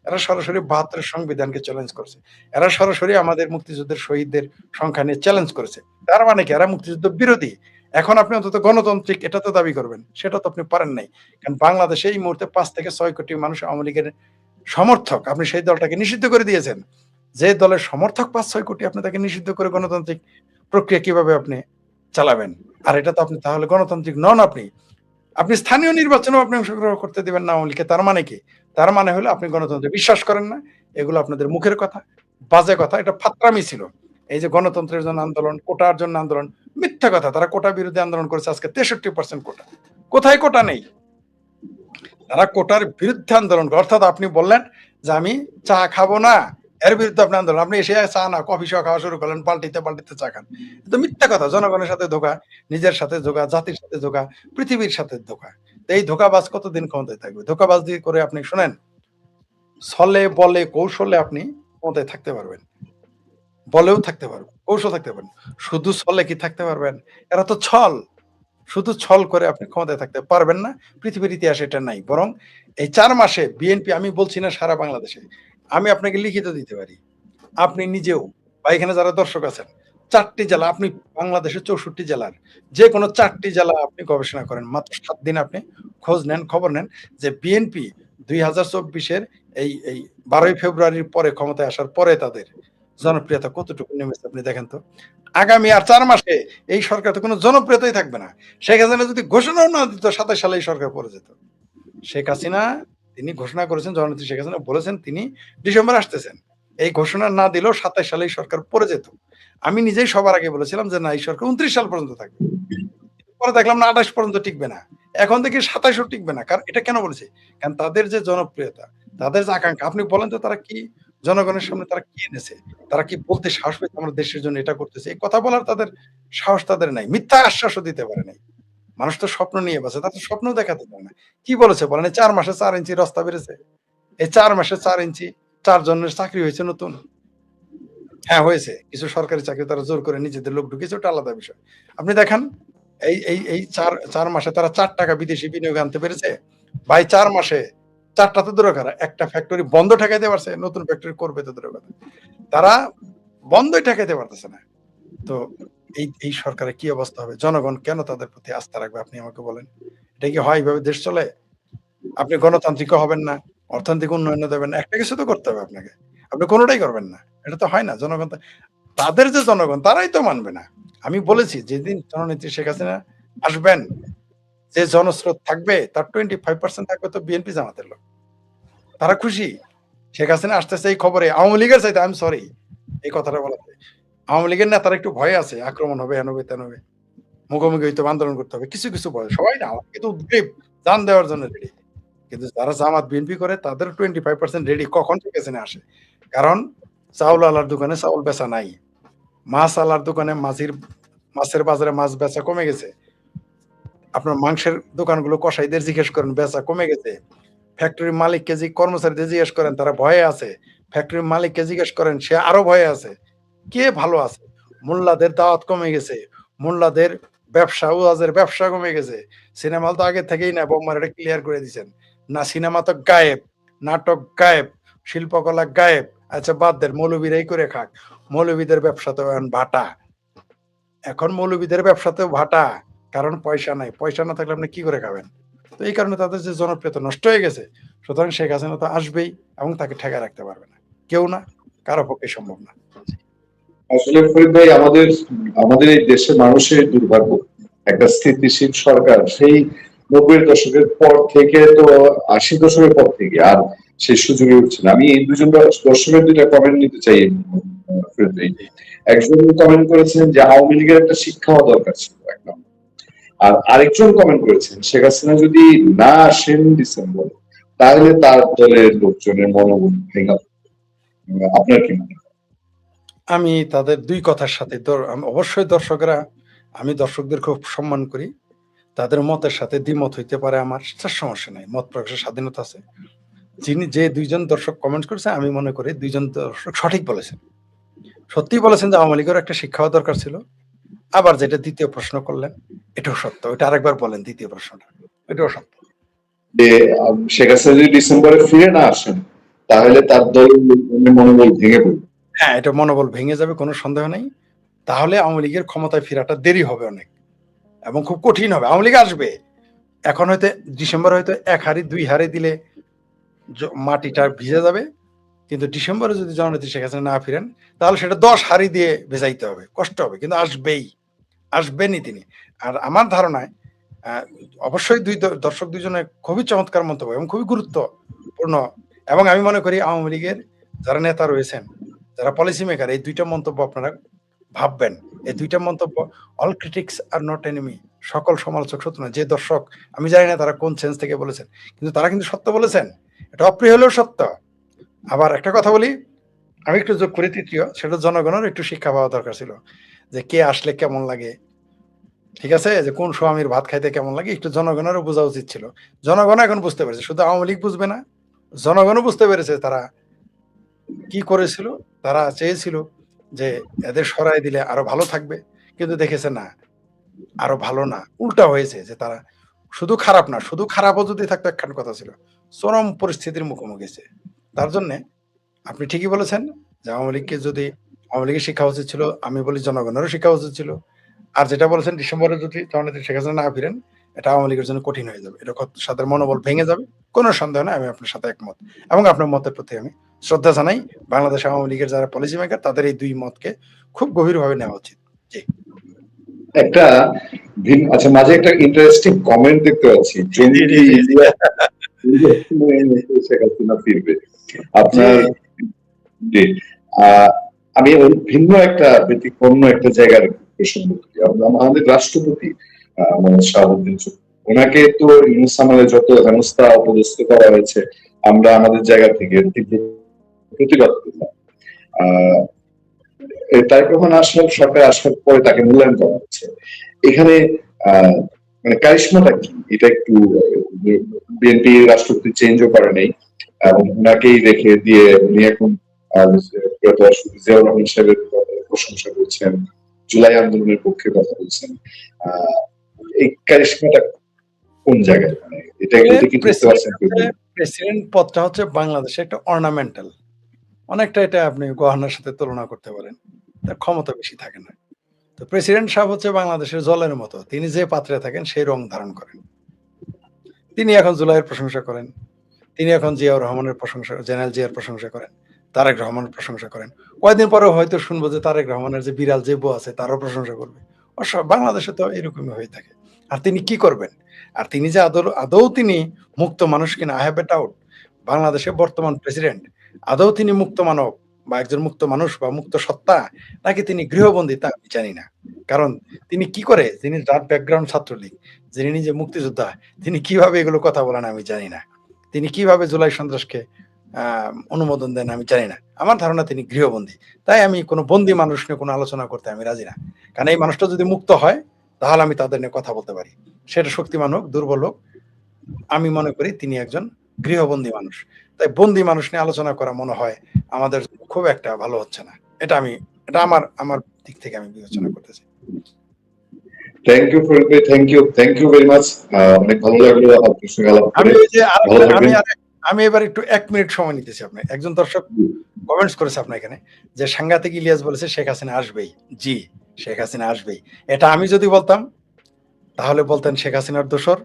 [SPEAKER 1] এরা সরাসরি ৭২ সংবিধানকে চ্যালেঞ্জ করেছে। এরা সরাসরি আমাদের মুক্তিযুদ্ধের শহীদদের সংখ্যা নিয়ে চ্যালেঞ্জ করেছে। তার মানে কি এরা মুক্তিযুদ্ধ বিরোধী। এখন আপনি অন্তত গণতান্ত্রিক এটা তো দাবি করবেন। সেটা তো আপনি পারেন নাই। কারণ বাংলাদেশে এই মুহূর্তে ৫ থেকে ৬ কোটি মানুষ আওয়ামী লীগের সমর্থক। আপনি সেই দলটাকে নিষিদ্ধ করে দিয়েছেন। যে দলের সমর্থক ৫-৬ কোটি, আপনি তাকে নিষিদ্ধ করে গণতান্ত্রিক প্রক্রিয়া কিভাবে আপনি চালাবেন? আর এটা তো আপনি তাহলে গণতান্ত্রিক নন আপনি। আপনি স্থানীয় নির্বাচনেও আপনি অংশগ্রহণ করতে দিবেন না আওয়ামী লীগকে। তার মানে কি? তার মানে হলো আপনি গণতন্ত্রে বিশ্বাস করেন না। এগুলো আপনাদের মুখের কথা, বাজে কথা। এটা ফাত্রামি ছিল। এই যে গণতন্ত্রের জন্য আন্দোলন, কোটার জন্য আন্দোলন, মিথ্যা কথা। তারা কোটা বিরোধী আন্দোলন করেছে আজকে ৬৩% কোটা। কোথায় কোটা নেই? তারা কোটার বিরুদ্ধে আন্দোলন করে। অর্থাৎ আপনি বললেন যে আমি চা খাবো না, এর বিরুদ্ধে আপনি আন্দোলন। আপনি এসে চা না কফি সহ খাওয়া শুরু করলেন, পাল্টিতে চা খান। তো মিথ্যা কথা। জনগণের সাথে ধোঁকা, নিজের সাথে ধোঁকা, জাতির সাথে ধোঁকা, পৃথিবীর সাথে ধোঁকা। তো এই ধোঁকাবাজ কতদিন ক্ষমতায় থাকবে? ধোঁকাবাজি করে আপনি শোনেন, ছলে বলে কৌশলে আপনি ক্ষমতায় থাকতে পারবেন। বলেও থাকতে পারবেন, কৌশল থাকতে পারবেন। শুধু ছলে কি থাকতে পারবেন? এরা তো ছল। শুধু ছল করে আপনি ক্ষমতায় থাকতে পারবেন না। পৃথিবীর ইতিহাসে এটা নাই। বরং এই ৪ মাসে বিএনপি, আমি বলছি না সারা বাংলাদেশে, আমি আপনাকে লিখিত দিতে পারি। আপনি নিজেও বা এখানে যারা দর্শক আছেন, ৪ টি জেলা, আপনি বাংলাদেশের ৬৪ জেলার যেকোনো ৪ টি জেলা আপনি গবেষণা করেন। মাত্র ৭ দিন আপনি খোঁজ নেন, খবর নেন যে বিএনপি ২০২৪ এর এই ১২ই ফেব্রুয়ারির পরে ক্ষমতায় আসার পরে তাদের জনপ্রিয়তা কতটুকু নেমেছে আপনি দেখেন তো। আগামী আর ৪ মাসে এই সরকার তো কোনো জনপ্রিয়তাই থাকবে না। শেখ হাসিনা যদি ঘোষণাও না দিত, ২৭ সালে এই সরকার পড়ে যেত। শেখ হাসিনা তিনি ঘোষণা করেছেন, জননেত্রী শেখ হাসিনা বলেছেন তিনি ডিসেম্বরে আসতেছেন। এই ঘোষণা না দিলেও ২৭ সালে এই সরকার পড়ে যেত। আমি নিজেই সবার আগে বলেছিলাম যে না, এই সরকার ২৯ সাল পর্যন্ত থাকবে। পরে দেখলাম না, ২৮ পর্যন্ত টিকবে না। এখন দেখি ২৭ ও টিকবে না। কারণ এটা কেন বলেছি? কারণ তাদের যে জনপ্রিয়তা, তাদের যে আকাঙ্ক্ষা, আপনি বলেন তো তারা কি জনগণের সামনে তারা কি এনেছে? তারা কি বলতে সাহস পেয়েছে আমরা দেশের জন্য এটা করতেছি? এই কথা বলার তাদের সাহস তাদের নাই। মিথ্যা আশ্বাসও দিতে পারে নাই। মানুষ তো স্বপ্ন নিয়ে বাঁচে, তারা তো স্বপ্নও দেখাতে পারে না। কি বলেছে বলেন? এই ৪ মাসে ৪ ইঞ্চি রাস্তা বেড়েছে। এই ৪ মাসে ৪ ইঞ্চি ৪ জনের চাকরি হয়েছে নতুন। হ্যাঁ, হয়েছে। কিছু সরকারি চাকরি তারা জোর করে নিজেদের লোক ঢুকিয়েছে, ওটা আলাদা বিষয়। আপনি দেখান এই ৪ মাসে তারা ৳৪ বিদেশি বিনিয়োগ আনতে পেরেছে। ভাই ৪ মাসে ৪ টা তো দূরের কথা, একটা ফ্যাক্টরি বন্ধ ঠেকাইতে পারছে, নতুন ফ্যাক্টরি করবে তো দূরের কথা। তারা বন্ধই ঠেকাইতে পারতেছে না। তো এই সরকারের কি অবস্থা হবে? জনগণ কেন তাদের প্রতি আস্থা রাখবে আপনি আমাকে বলেন? এটা কি হয় এভাবে দেশ চলে? আপনি গণতান্ত্রিকও হবেন না, অর্থনৈতিক উন্নয়নও দেবেন না। একটা কিছু তো করতে হবে আপনাকে। আপনি কোনটাই করবেন না। এটা তো হয় না। জনগণ তো, তাদের যে জনগণ তারাই তো মানবে না। আমি বলেছি যেদিন জননেত্রী শেখ হাসিনা আসবেন, যে জনস্রোত থাকবে তার 25% থাকবে তো বিএনপি জামাতের লোক। তারা খুশি। শেখ হাসিনা আসতেছে এই খবরে আওয়ামী লীগের চাইতে, আই এম সরি এই কথাটা বলাতে। আওয়ামী লীগের নেতারা একটু ভয়ে আছে। আক্রমণ হবে, হেন হবে, তেন হবে। মুখোমুখি হইতে হবে, আন্দোলন করতে হবে। কিছু ভয়। সবাই না, কিন্তু উদ্গ্রীব, জান দেওয়ার জন্য রেডি। কিন্তু যারা জামাত বিএনপি করে তাদের 25% রেডি কখন শেখ হাসিনা আসে। কারণ চাউল আলার দোকানে চাউল বেচা নাই। মাছ আলার দোকানে মাছের বাজারে মাছ বেচা কমে গেছে। আপনার মাংসের দোকানগুলো কসাইদের জিজ্ঞেস করেন বেচা কমে গেছে। ফ্যাক্টরির মালিককে কর্মচারীদের জিজ্ঞেস করেন তারা ভয়ে আছে। ফ্যাক্টরির মালিককে জিজ্ঞেস করেন সে আরো ভয়ে আছে। কে ভালো আছে? মোল্লাদের দাওয়াত কমে গেছে। মোল্লাদের ব্যবসা ওয়াজের ব্যবসা কমে গেছে। সিনেমা হল তো আগে থেকেই না বোম্মার এটা ক্লিয়ার করে দিছেন। না সিনেমা তো গায়েব, নাটক গায়েব, শিল্পকলা গায়েব। আচ্ছা বাদ দেন মৌলবীরাই করে খাক। মৌলবীদের ব্যবসা তো এখন ভাটা। এখন মৌলবীদের ব্যবসাতেও ভাটা। কারণ পয়সা নাই। পয়সা না থাকলে আপনি কি করে খাবেন? তো এই কারণে তাদের যে জনপ্রিয়তা নষ্ট হয়ে গেছে। সুতরাং শেখ হাসিনা তো আসবেই এবং তাকে ঠেকায় রাখতে পারবে না। কেউ না, কারো পক্ষে সম্ভব না।
[SPEAKER 2] আসলে ফরিদ ভাই, আমাদের আমাদের এই দেশের মানুষের দুর্ভাগ্য, একটা স্থিতিশীল সরকার সেই 90-এর দশকের পর থেকে, তো 80 দশকের পর থেকে আর সেই সুযোগে উঠছে না। আমি এই দুজন দর্শকের দুইটা কমেন্ট নিতে চাই ফরিদ ভাই।
[SPEAKER 1] জি।
[SPEAKER 2] একজন কমেন্ট করেছেন যে আওয়ামী লীগের একটা শিক্ষা হওয়া দরকার ছিল, এক নম্বর। আর আরেকজন কমেন্ট করেছেন শেখ হাসিনা যদি না আসেন ডিসেম্বর, তাহলে তার দলের লোকজনের মনোবল ভেঙে পড়বে। আপনার কি মনে হয়?
[SPEAKER 1] আমি তাদের ২ কথার সাথে অবশ্যই দর্শকরা আমি দর্শকদের খুব সম্মান করি। তাদের মতের সাথে দ্বিমত হইতে পারে আমার, সেটার সমস্যা নাই। মত প্রকাশের স্বাধীনতা আছে। যে ২ জন দর্শক কমেন্ট করেছে আমি মনে করি ২ জন দর্শক সঠিক বলেছেন। সত্যিই বলেছেন যে আওয়ামী লীগের একটা শিক্ষা হওয়া দরকার ছিল। আবার যেটা ২য় প্রশ্ন করলেন, এটাও সত্য। ওইটা আরেকবার বলেন ২য় প্রশ্নটা। এটাও সত্য।
[SPEAKER 2] যে শেখ হাসিনা যদি ডিসেম্বরে ফিরে না আসেন, তাহলে তার দলের লোকজনের মনোবল ভেঙে পড়বে।
[SPEAKER 1] হ্যাঁ, এটা মনোবল ভেঙে যাবে কোনো সন্দেহ নেই। তাহলে আওয়ামী লীগের ক্ষমতায় ফেরাটা দেরি হবে অনেক এবং খুব কঠিন হবে। আওয়ামী লীগ আসবে। এখন হয়তো ডিসেম্বরে হয়তো ১ হাঁড়ি ২ হাঁড়ি দিলে মাটিটা ভিজে যাবে। কিন্তু ডিসেম্বরে যদি জননেত্রী শেখ হাসিনা না ফিরেন, তাহলে সেটা ১০ হাঁড়ি দিয়ে ভেজাইতে হবে। কষ্ট হবে। কিন্তু আসবেই। আসবেনই তিনি। আর আমার ধারণায় আ অবশ্যই দর্শক ২ জনের খুবই চমৎকার মন্তব্য এবং খুবই গুরুত্বপূর্ণ এবং আমি মনে করি আওয়ামী লীগের যারা নেতা রয়েছেন, যারা পলিসি মেকার এই ২ টা মন্তব্য আপনারা ভাববেন। এই ২ টা মন্তব্য all critics are not enemy সকল সমালোচক শত্রু না। যে দর্শক আমি জানি না তারা কোন সেন্স থেকে বলেছেন। কিন্তু তারা কিন্তু সত্য বলেছেন। এটা অপ্রিয় হলেও সত্য। আবার একটা কথা বলি, আমি একটু যোগ করি ৩য় সেটা জনগণের একটু শিক্ষা পাওয়া দরকার ছিল। যে কে আসলে কেমন লাগে? ঠিক আছে? যে কোন স্বামীর ভাত খাইতে কেমন লাগে একটু জনগণেরও বোঝা উচিত ছিল। জনগণও এখন বুঝতে পেরেছে। শুধু আওয়ামী লীগ বুঝবে না, জনগণও বুঝতে পেরেছে তারা কি করেছিল। তারা চেয়েছিল যে এদের সরায় দিলে আরো ভালো থাকবে। কিন্তু দেখেছে না, আরো ভালো না। উল্টা হয়েছে যে তারা শুধু খারাপ না, শুধু খারাপও যদি থাকতো একখান কথা ছিল। চরম পরিস্থিতির মুখোমুখি হয়েছে। তার জন্যে আপনি ঠিকই বলেছেন যে আওয়ামী লীগের শিক্ষা উচিত ছিল, আমি বলি জনগণেরও শিক্ষা উচিত ছিল। আর যেটা বলেছেন ডিসেম্বরে যদি জননেত্রী শেখ হাসিনা না ফিরেন, এটা আওয়ামী লীগের জন্য কঠিন হয়ে যাবে। এটা সাথে মনোবল ভেঙে যাবে। কোন সন্দেহ নাই আমি আপনার সাথে একমত। এবং আপনার মতের প্রতি আমি শ্রদ্ধা জানাই। বাংলাদেশ আওয়ামী লীগের যারা পলিসি মেকার তাদের এই ২ মতকে খুব গভীরভাবে নেওয়া উচিত। জি।
[SPEAKER 2] একটা আচ্ছা, মাঝে একটা ইন্টারেস্টিং কমেন্ট দেখতে পাচ্ছি,
[SPEAKER 1] জি, জি, জি,
[SPEAKER 2] জঙ্গি
[SPEAKER 1] জি, জি।
[SPEAKER 2] ইন্ডিয়া শেখ হাসিনা ফিরবে।
[SPEAKER 1] জি।
[SPEAKER 2] আপনার জি, আমি ওই ভিন্ন একটা ব্যতিক্রম একটা জায়গার প্রসঙ্গ করি। আমাদের রাষ্ট্রপতি মোহাম্মদ শাহাবুদ্দিন চৌধুরী, ওনাকে তো ইউনূস আমলে যত হেনস্থা অপদস্থ করা হয়েছে, আমরা আমাদের জায়গা থেকে তীব্র প্রতিবাদ করলাম। আহ তারেক রহমান সরকার আসার পরে তাকে মূল্যায়ন করা হচ্ছে। এখানে আহ মানে কারিশমাটা কি? এটা একটু বিএনপি রাষ্ট্রপতি চেঞ্জও করে নেই, ওনাকেই রেখে দিয়ে উনি এখন জিয়াউর রহমান সাহেবের প্রশংসা করছেন, জুলাই আন্দোলনের পক্ষে কথা বলছেন। আহ এই কারিশমাটা কোন জায়গায়? মানে এটা কি ধরতে পারছেন?
[SPEAKER 1] প্রেসিডেন্ট পদটা হচ্ছে বাংলাদেশে একটা অর্নামেন্টাল। অনেকটা এটা আপনি গহনার সাথে তুলনা করতে পারেন। তার ক্ষমতা বেশি থাকে না। তো প্রেসিডেন্ট সাহেব হচ্ছে বাংলাদেশের জলের মতো। তিনি যে পাত্রে থাকেন সেই রং ধারণ করেন। তিনি এখন জুলাইয়ের প্রশংসা করেন। তিনি এখন জিয়াউর রহমানের প্রশংসা জেনারেল জিয়ার প্রশংসা করেন। তারেক রহমানের প্রশংসা করেন। কয়েকদিন পরেও হয়তো শুনবো যে তারেক রহমানের যে বিড়াল যে বউ আছে তারও প্রশংসা করবে। বাংলাদেশে তো এরকমই হয়ে থাকে। আর তিনি কি করবেন? আর তিনি যে আদৌ তিনি মুক্ত মানুষ কিনা I have a doubt। বাংলাদেশের বর্তমান প্রেসিডেন্ট আদৌ তিনি মুক্ত মানব বা একজন মুক্ত মানুষ বা মুক্ত সত্তা নাকি তিনি গৃহবন্দী তা আমি জানি না। কারণ তিনি কি করে? যিনি যার ব্যাকগ্রাউন্ড ছাত্রলীগ, যিনি নিজে মুক্তিযোদ্ধা, তিনি কিভাবে এগুলো কথা বলেন আমি জানি না। তিনি কিভাবে জুলাই সন্ত্রাসকে অনুমোদন দেন আমি জানি না। আমার ধারণা তিনি গৃহবন্দী। তাই আমি কোন বন্দী মানুষ নিয়ে কোন আলোচনা করতে আমি রাজি না। কারণ এই মানুষটা যদি মুক্ত হয়, তাহলে আমি তাদের নিয়ে কথা বলতে পারি। সেটা শক্তিমান হোক, দুর্বল হোক, আমি মনে করি তিনি একজন গৃহবন্দী মানুষ। তাই বন্দী মানুষ নিয়ে আলোচনা করা মনে হয় আমাদের খুব একটা ভালো হচ্ছে না। এটা আমার দিক থেকে আমি বিবেচনা করতেছি।
[SPEAKER 2] থ্যাংক ইউ ফরিদ ভাই, থ্যাংক ইউ ভেরি মাচ। অনেক ভালো লাগলো আপনার সঙ্গে আলাপ
[SPEAKER 1] আমি
[SPEAKER 2] করে।
[SPEAKER 1] ওই যে
[SPEAKER 2] ভালো
[SPEAKER 1] আরেকটা
[SPEAKER 2] থাকবেন।
[SPEAKER 1] আমি এবার একটু ১ মিনিট সময় নিতেছি আপনার। একজন দর্শক কমেন্টস করেছে আপনার এখানে যে সাংঘাতিক ইলিয়াস বলেছে শেখ হাসিনা আসবেই। জি, শেখ হাসিনা আসবেই। এটা আমি যদি বলতাম তাহলে বলতেন শেখ হাসিনার দোসর।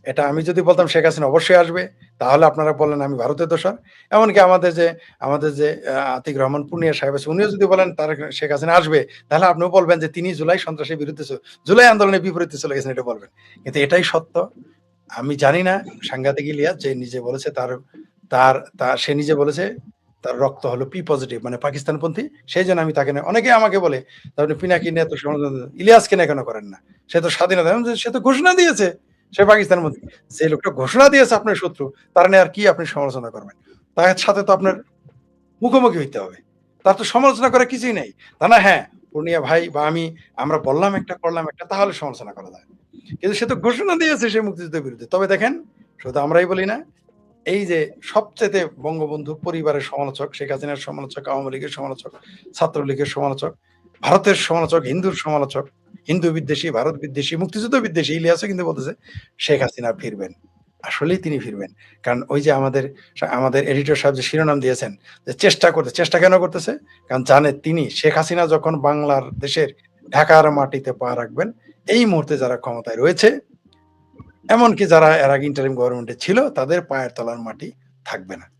[SPEAKER 1] এটা আমি যদি বলতাম শেখ হাসিনা অবশ্যই আসবে, তাহলে আপনারা বললেন আমি ভারতের দোসর। এমনকি আমাদের যে আতিক রহমান পূর্ণিয়া সাহেব আছে, উনিও যদি বলেন শেখ হাসিনা আসবে, তাহলে আপনিও বলবেন যে তিনি জুলাই সন্ত্রাসের বিরুদ্ধে জুলাই আন্দোলনের বিপরীতে চলে গেছেন, এটা বলবেন। কিন্তু এটাই সত্য। আমি জানি না সাংঘাতিক ইলিয়াস যে নিজে বলেছে তার তার তার সে নিজে বলেছে তার রক্ত হলো পি পজিটিভ মানে পাকিস্তানপন্থী। সেইজন্য আমি তাকে অনেকে আমাকে বলে, "আপনি পিনাকি নিয়ে এত সমালোচনা ইলিয়াসকে নিয়ে কেন করেন না? সে তো স্বাধীনতা।" আমি বলছি, "সে তো ঘোষণা দিয়েছে সে পাকিস্তানপন্থী। যে লোকটা ঘোষণা দিয়েছে আপনার শত্রু, তার নিয়ে আর কি আপনি সমালোচনা করবেন? তার সাথে তো আপনার মুখোমুখি হইতে হবে। তার তো সমালোচনা করার কিছুই নাই। তা না হ্যাঁ, পূর্ণিয়া ভাই বা আমরা বললাম একটা করলাম একটা তাহলে সমালোচনা করা যায়। কিন্তু সে তো ঘোষণা দিয়েছে সে মুক্তিযুদ্ধের বিরুদ্ধে। তবে দেখেন, শুধু আমরাই বলি না, এই যে সবচাইতে বঙ্গবন্ধু পরিবারের সমালোচক, শেখ হাসিনার সমালোচক, আওয়ামী লীগের সমালোচক, ছাত্রলীগের সমালোচক, ভারতের সমালোচক, হিন্দুর সমালোচক, হিন্দু বিদ্বেষী, ভারত বিদ্বেষী, মুক্তিযুদ্ধ বিদ্বেষী ইলিয়াসও কিন্তু বলতেছে শেখ হাসিনা ফিরবেন। আসলেই তিনি ফিরবেন। কারণ ওই যে আমাদের এডিটর সাহেব যে শিরোনাম দিয়েছেন যে চেষ্টা কেন করতেছে? কারণ জানে তিনি শেখ হাসিনা যখন বাংলার দেশের ঢাকার মাটিতে পা রাখবেন, এই মুহূর্তে যারা ক্ষমতায় রয়েছে, এমনকি যারা এর আগে ইন্টারিম গভর্নমেন্টে ছিল, তাদের পায়ের তলার মাটি থাকবে না।